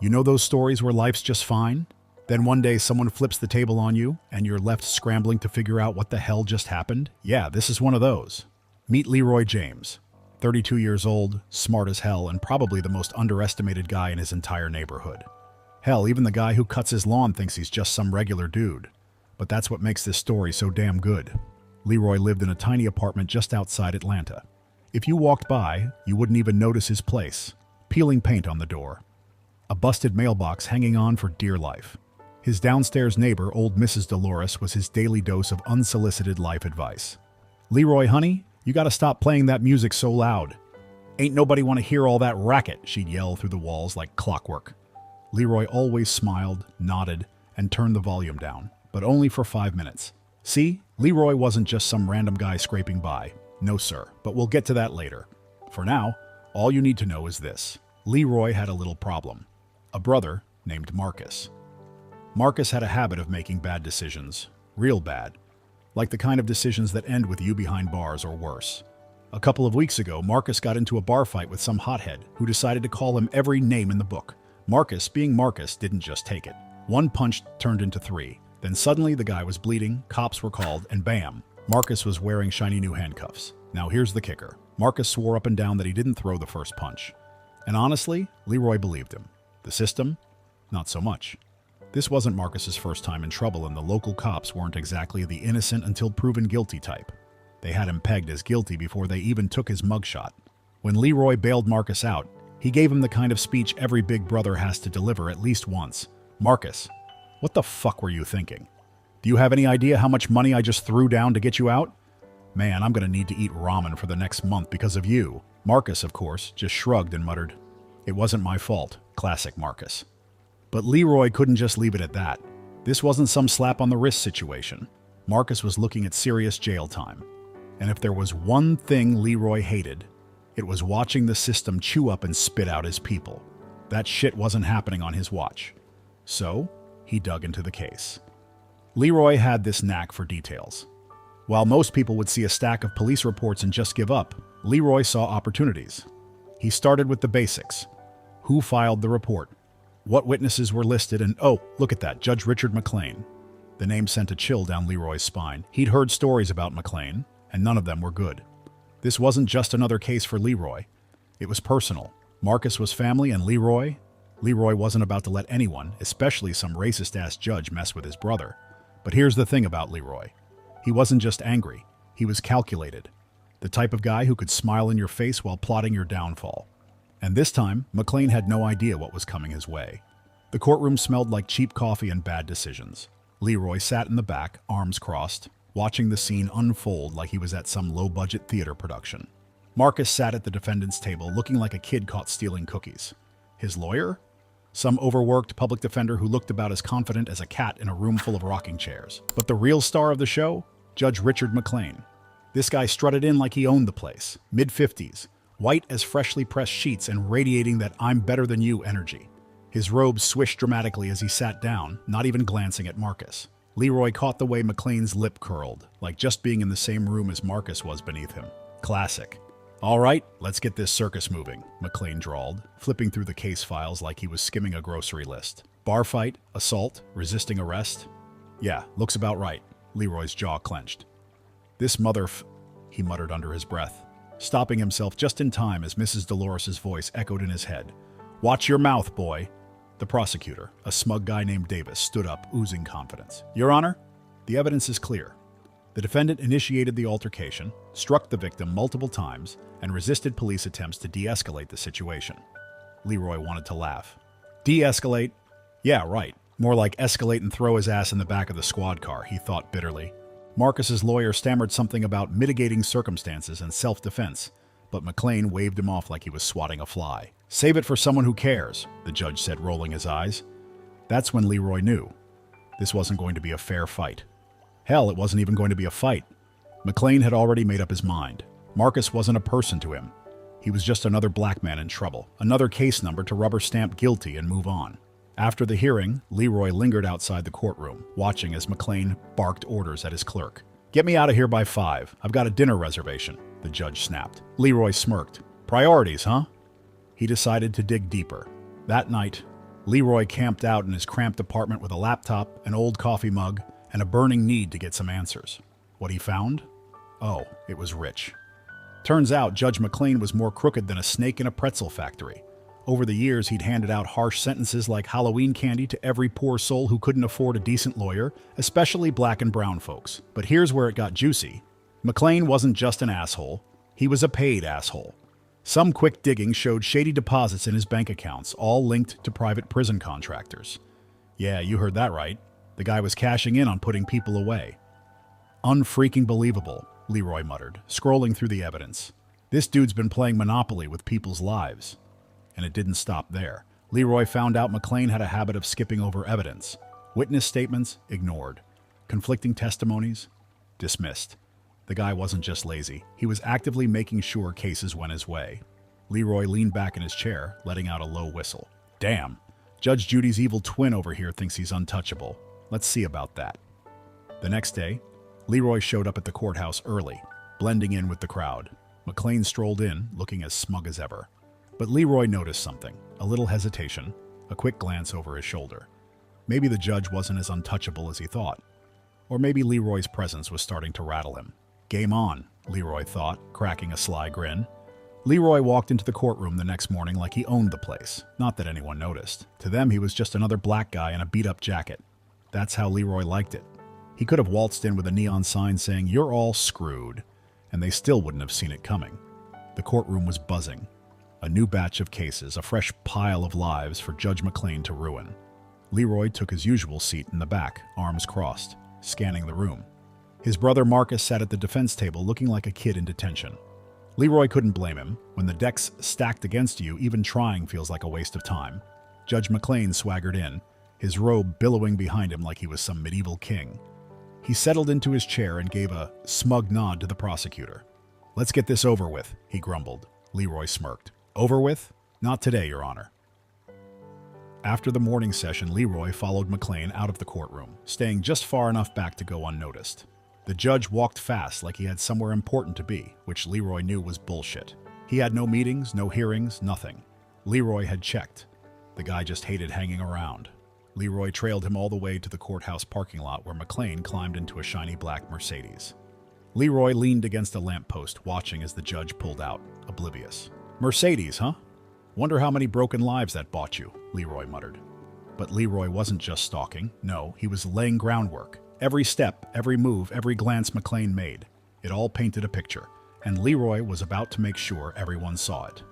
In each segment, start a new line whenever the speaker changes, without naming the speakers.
You know those stories where life's just fine? Then one day someone flips the table on you and you're left scrambling to figure out what the hell just happened? Yeah, this is one of those. Meet Leroy James. 32 years old, smart as hell, and probably the most underestimated guy in his entire neighborhood. Hell, even the guy who cuts his lawn thinks he's just some regular dude. But that's what makes this story so damn good. Leroy lived in a tiny apartment just outside Atlanta. If you walked by, you wouldn't even notice his place. Peeling paint on the door. A busted mailbox hanging on for dear life. His downstairs neighbor, old Mrs. Dolores, was his daily dose of unsolicited life advice. "Leroy, honey, you gotta stop playing that music so loud. Ain't nobody want to hear all that racket," she'd yell through the walls like clockwork. Leroy always smiled, nodded, and turned the volume down, but only for 5 minutes. See, Leroy wasn't just some random guy scraping by. No, sir, but we'll get to that later. For now, all you need to know is this. Leroy had a little problem. A brother named Marcus. Marcus had a habit of making bad decisions. Real bad. Like the kind of decisions that end with you behind bars or worse. A couple of weeks ago, Marcus got into a bar fight with some hothead who decided to call him every name in the book. Marcus, being Marcus, didn't just take it. One punch turned into 3. Then suddenly the guy was bleeding, cops were called, and bam, Marcus was wearing shiny new handcuffs. Now here's the kicker. Marcus swore up and down that he didn't throw the first punch. And honestly, Leroy believed him. The system? Not so much. This wasn't Marcus's first time in trouble, and the local cops weren't exactly the innocent until proven guilty type. They had him pegged as guilty before they even took his mugshot. When Leroy bailed Marcus out, he gave him the kind of speech every big brother has to deliver at least once. "Marcus, what the fuck were you thinking? Do you have any idea how much money I just threw down to get you out? Man, I'm gonna need to eat ramen for the next month because of you." Marcus, of course, just shrugged and muttered, "It wasn't my fault." Classic Marcus. But Leroy couldn't just leave it at that. This wasn't some slap on the wrist situation. Marcus was looking at serious jail time. And if there was one thing Leroy hated, it was watching the system chew up and spit out his people. That shit wasn't happening on his watch. So, he dug into the case. Leroy had this knack for details. While most people would see a stack of police reports and just give up, Leroy saw opportunities. He started with the basics. Who filed the report? What witnesses were listed? And oh, look at that, Judge Richard McLean. The name sent a chill down Leroy's spine. He'd heard stories about McLean, and none of them were good. This wasn't just another case for Leroy. It was personal. Marcus was family, and Leroy wasn't about to let anyone, especially some racist-ass judge, mess with his brother. But here's the thing about Leroy. He wasn't just angry. He was calculated. The type of guy who could smile in your face while plotting your downfall. And this time, McLean had no idea what was coming his way. The courtroom smelled like cheap coffee and bad decisions. Leroy sat in the back, arms crossed, watching the scene unfold like he was at some low-budget theater production. Marcus sat at the defendant's table looking like a kid caught stealing cookies. His lawyer? Some overworked public defender who looked about as confident as a cat in a room full of rocking chairs. But the real star of the show? Judge Richard McLean. This guy strutted in like he owned the place. Mid-50s. White as freshly pressed sheets and radiating that "I'm better than you" energy. His robe swished dramatically as he sat down, not even glancing at Marcus. Leroy caught the way McLean's lip curled, like just being in the same room as Marcus was beneath him. Classic. "All right, let's get this circus moving," McLean drawled, flipping through the case files like he was skimming a grocery list. "Bar fight, assault, resisting arrest? Yeah, looks about right." Leroy's jaw clenched. "This he muttered under his breath, stopping himself just in time as Mrs. Dolores's voice echoed in his head. "Watch your mouth, boy." The prosecutor, a smug guy named Davis, stood up, oozing confidence. "Your Honor, the evidence is clear. The defendant initiated the altercation, struck the victim multiple times, and resisted police attempts to de-escalate the situation." Leroy wanted to laugh. "De-escalate? Yeah, right. More like escalate and throw his ass in the back of the squad car," he thought bitterly. Marcus's lawyer stammered something about mitigating circumstances and self-defense, but McLean waved him off like he was swatting a fly. "Save it for someone who cares," the judge said, rolling his eyes. That's when Leroy knew. This wasn't going to be a fair fight. Hell, it wasn't even going to be a fight. McLean had already made up his mind. Marcus wasn't a person to him. He was just another black man in trouble, another case number to rubber stamp guilty and move on. After the hearing, Leroy lingered outside the courtroom, watching as McLean barked orders at his clerk. "Get me out of here by 5. I've got a dinner reservation," the judge snapped. Leroy smirked. "Priorities, huh?" He decided to dig deeper. That night, Leroy camped out in his cramped apartment with a laptop, an old coffee mug, and a burning need to get some answers. What he found? Oh, it was rich. Turns out Judge McLean was more crooked than a snake in a pretzel factory. Over the years, he'd handed out harsh sentences like Halloween candy to every poor soul who couldn't afford a decent lawyer, especially black and brown folks. But here's where it got juicy. McLean wasn't just an asshole, he was a paid asshole. Some quick digging showed shady deposits in his bank accounts, all linked to private prison contractors. Yeah, you heard that right. The guy was cashing in on putting people away. Unfreaking believable, Leroy muttered, scrolling through the evidence. This dude's been playing Monopoly with people's lives. And it didn't stop there. Leroy found out McLean had a habit of skipping over evidence. Witness statements, ignored. Conflicting testimonies, dismissed. The guy wasn't just lazy. He was actively making sure cases went his way. Leroy leaned back in his chair, letting out a low whistle. Damn, Judge Judy's evil twin over here thinks he's untouchable. Let's see about that. The next day, Leroy showed up at the courthouse early, blending in with the crowd. McLean strolled in, looking as smug as ever. But Leroy noticed something, a little hesitation, a quick glance over his shoulder. Maybe the judge wasn't as untouchable as he thought. Or maybe Leroy's presence was starting to rattle him. Game on, Leroy thought, cracking a sly grin. Leroy walked into the courtroom the next morning like he owned the place. Not that anyone noticed. To them, he was just another black guy in a beat-up jacket. That's how Leroy liked it. He could have waltzed in with a neon sign saying, "You're all screwed," and they still wouldn't have seen it coming. The courtroom was buzzing. A new batch of cases, a fresh pile of lives for Judge McLean to ruin. Leroy took his usual seat in the back, arms crossed, scanning the room. His brother Marcus sat at the defense table looking like a kid in detention. Leroy couldn't blame him. When the deck's stacked against you, even trying feels like a waste of time. Judge McLean swaggered in, his robe billowing behind him like he was some medieval king. He settled into his chair and gave a smug nod to the prosecutor. "Let's get this over with," he grumbled. Leroy smirked. "Over with? Not today, Your Honor." After the morning session, Leroy followed McLean out of the courtroom, staying just far enough back to go unnoticed. The judge walked fast like he had somewhere important to be, which Leroy knew was bullshit. He had no meetings, no hearings, nothing. Leroy had checked. The guy just hated hanging around. Leroy trailed him all the way to the courthouse parking lot where McLean climbed into a shiny black Mercedes. Leroy leaned against a lamppost, watching as the judge pulled out, oblivious. "Mercedes, huh? Wonder how many broken lives that bought you," Leroy muttered. But Leroy wasn't just stalking. No, he was laying groundwork. Every step, every move, every glance McLean made, it all painted a picture, and Leroy was about to make sure everyone saw it.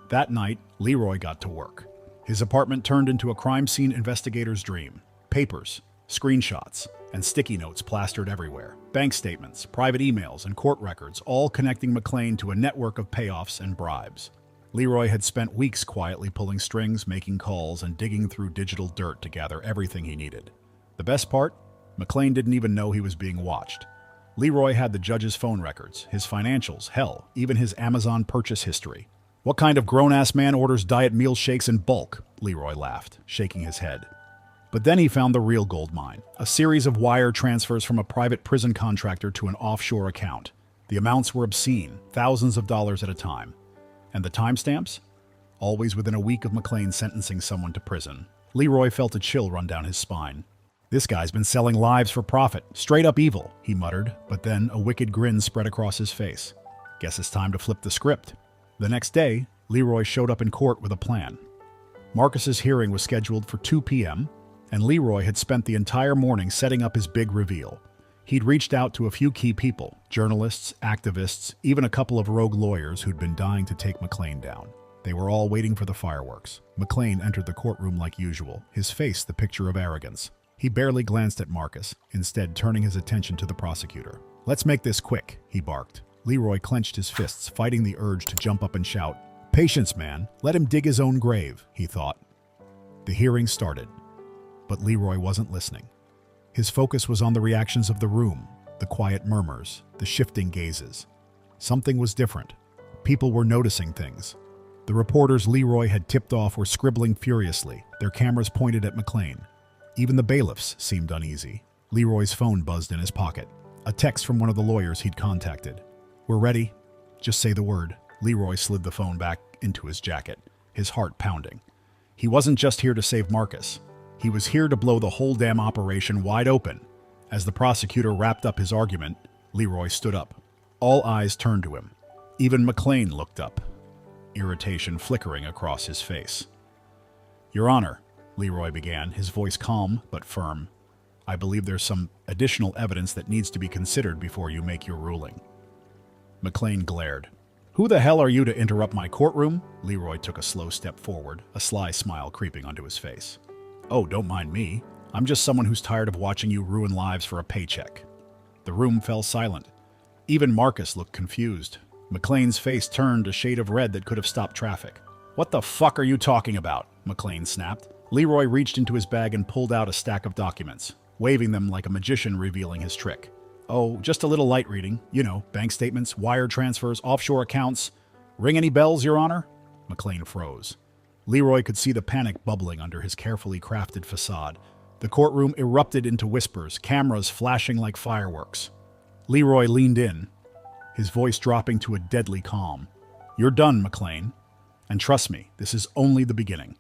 That night, Leroy got to work. His apartment turned into a crime scene investigator's dream. Papers, screenshots, and sticky notes plastered everywhere. Bank statements, private emails, and court records, all connecting McLean to a network of payoffs and bribes. Leroy had spent weeks quietly pulling strings, making calls, and digging through digital dirt to gather everything he needed. The best part? McLean didn't even know he was being watched. Leroy had the judge's phone records, his financials, hell, even his Amazon purchase history. "What kind of grown-ass man orders diet meal shakes in bulk?" Leroy laughed, shaking his head. But then he found the real gold mine, a series of wire transfers from a private prison contractor to an offshore account. The amounts were obscene, thousands of dollars at a time. And the timestamps? Always within a week of McLean sentencing someone to prison. Leroy felt a chill run down his spine. "This guy's been selling lives for profit. Straight up evil," he muttered, but then a wicked grin spread across his face. Guess it's time to flip the script. The next day, Leroy showed up in court with a plan. Marcus's hearing was scheduled for 2 p.m., and Leroy had spent the entire morning setting up his big reveal. He'd reached out to a few key people, journalists, activists, even a couple of rogue lawyers who'd been dying to take McLean down. They were all waiting for the fireworks. McLean entered the courtroom like usual, his face the picture of arrogance. He barely glanced at Marcus, instead turning his attention to the prosecutor. "Let's make this quick," he barked. Leroy clenched his fists, fighting the urge to jump up and shout. "Patience, man. Let him dig his own grave," he thought. The hearing started, but Leroy wasn't listening. His focus was on the reactions of the room, the quiet murmurs, the shifting gazes. Something was different. People were noticing things. The reporters Leroy had tipped off were scribbling furiously, their cameras pointed at McLean. Even the bailiffs seemed uneasy. Leroy's phone buzzed in his pocket. A text from one of the lawyers he'd contacted. "We're ready. Just say the word." Leroy slid the phone back into his jacket, his heart pounding. He wasn't just here to save Marcus. He was here to blow the whole damn operation wide open. As the prosecutor wrapped up his argument, Leroy stood up. All eyes turned to him. Even McLean looked up, irritation flickering across his face. "Your Honor," Leroy began, his voice calm but firm, "I believe there's some additional evidence that needs to be considered before you make your ruling." McLean glared. "Who the hell are you to interrupt my courtroom?" Leroy took a slow step forward, a sly smile creeping onto his face. "Oh, don't mind me. I'm just someone who's tired of watching you ruin lives for a paycheck." The room fell silent. Even Marcus looked confused. McLean's face turned a shade of red that could have stopped traffic. "What the fuck are you talking about?" McLean snapped. Leroy reached into his bag and pulled out a stack of documents, waving them like a magician revealing his trick. "Oh, just a little light reading. You know, bank statements, wire transfers, offshore accounts. Ring any bells, Your Honor?" McLean froze. Leroy could see the panic bubbling under his carefully crafted facade. The courtroom erupted into whispers, cameras flashing like fireworks. Leroy leaned in, his voice dropping to a deadly calm. "You're done, McLean. And trust me, this is only the beginning."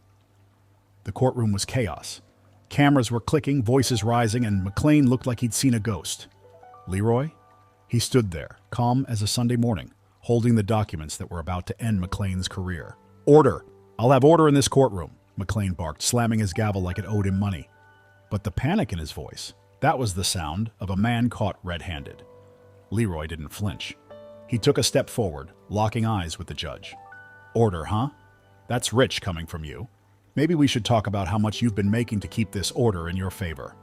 The courtroom was chaos. Cameras were clicking, voices rising, and McLean looked like he'd seen a ghost. "Leroy?" He stood there, calm as a Sunday morning, holding the documents that were about to end McLean's career. "Order! I'll have order in this courtroom," McLean barked, slamming his gavel like it owed him money. But the panic in his voice, that was the sound of a man caught red-handed. Leroy didn't flinch. He took a step forward, locking eyes with the judge. "Order, huh? That's rich coming from you. Maybe we should talk about how much you've been making to keep this order in your favor."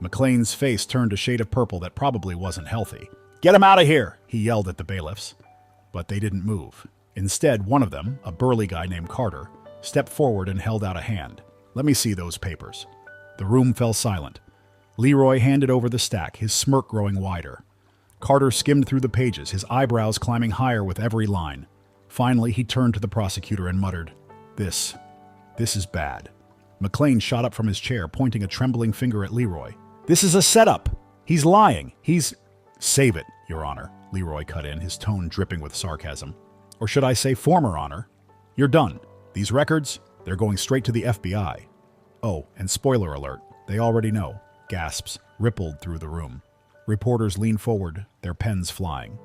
McLean's face turned a shade of purple that probably wasn't healthy. "Get him out of here!" he yelled at the bailiffs. But they didn't move. Instead, one of them, a burly guy named Carter, stepped forward and held out a hand. "Let me see those papers." The room fell silent. Leroy handed over the stack, his smirk growing wider. Carter skimmed through the pages, his eyebrows climbing higher with every line. Finally, he turned to the prosecutor and muttered, This is bad." McLean shot up from his chair, pointing a trembling finger at Leroy. "This is a setup! He's lying! He's—" "Save it, Your Honor," Leroy cut in, his tone dripping with sarcasm. "Or should I say former honor? You're done. These records, they're going straight to the FBI. Oh, and spoiler alert, they already know." Gasps rippled through the room. Reporters leaned forward, their pens flying.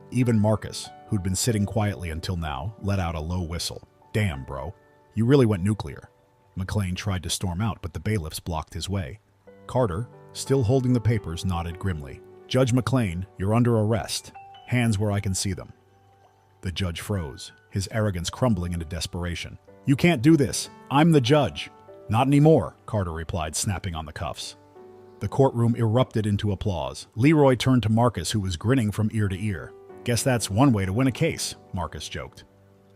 Even Marcus, who'd been sitting quietly until now, let out a low whistle. "Damn, bro. You really went nuclear." McLean tried to storm out, but the bailiffs blocked his way. Carter, still holding the papers, nodded grimly. "Judge McLean, you're under arrest. Hands where I can see them." The judge froze, his arrogance crumbling into desperation. "You can't do this. I'm the judge." "Not anymore," Carter replied, snapping on the cuffs. The courtroom erupted into applause. Leroy turned to Marcus, who was grinning from ear to ear. "Guess that's one way to win a case," Marcus joked.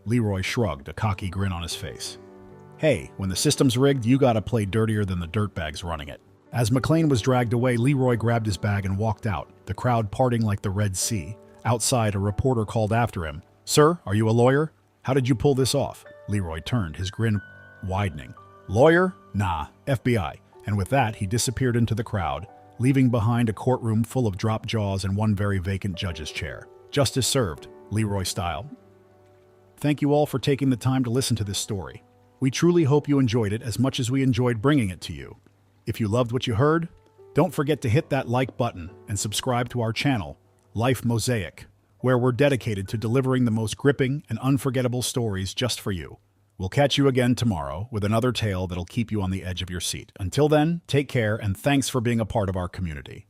Leroy shrugged, a cocky grin on his face. "Hey, when the system's rigged, you gotta play dirtier than the dirtbags running it." As McLean was dragged away, Leroy grabbed his bag and walked out, the crowd parting like the Red Sea. Outside, a reporter called after him. "Sir, are you a lawyer? How did you pull this off?" Leroy turned, his grin widening. "Lawyer? Nah, FBI." And with that, he disappeared into the crowd, leaving behind a courtroom full of dropped jaws and one very vacant judge's chair. Justice served, Leroy style. Thank you all for taking the time to listen to this story. We truly hope you enjoyed it as much as we enjoyed bringing it to you. If you loved what you heard, don't forget to hit that like button and subscribe to our channel, Life Mosaic, where we're dedicated to delivering the most gripping and unforgettable stories just for you. We'll catch you again tomorrow with another tale that'll keep you on the edge of your seat. Until then, take care and thanks for being a part of our community.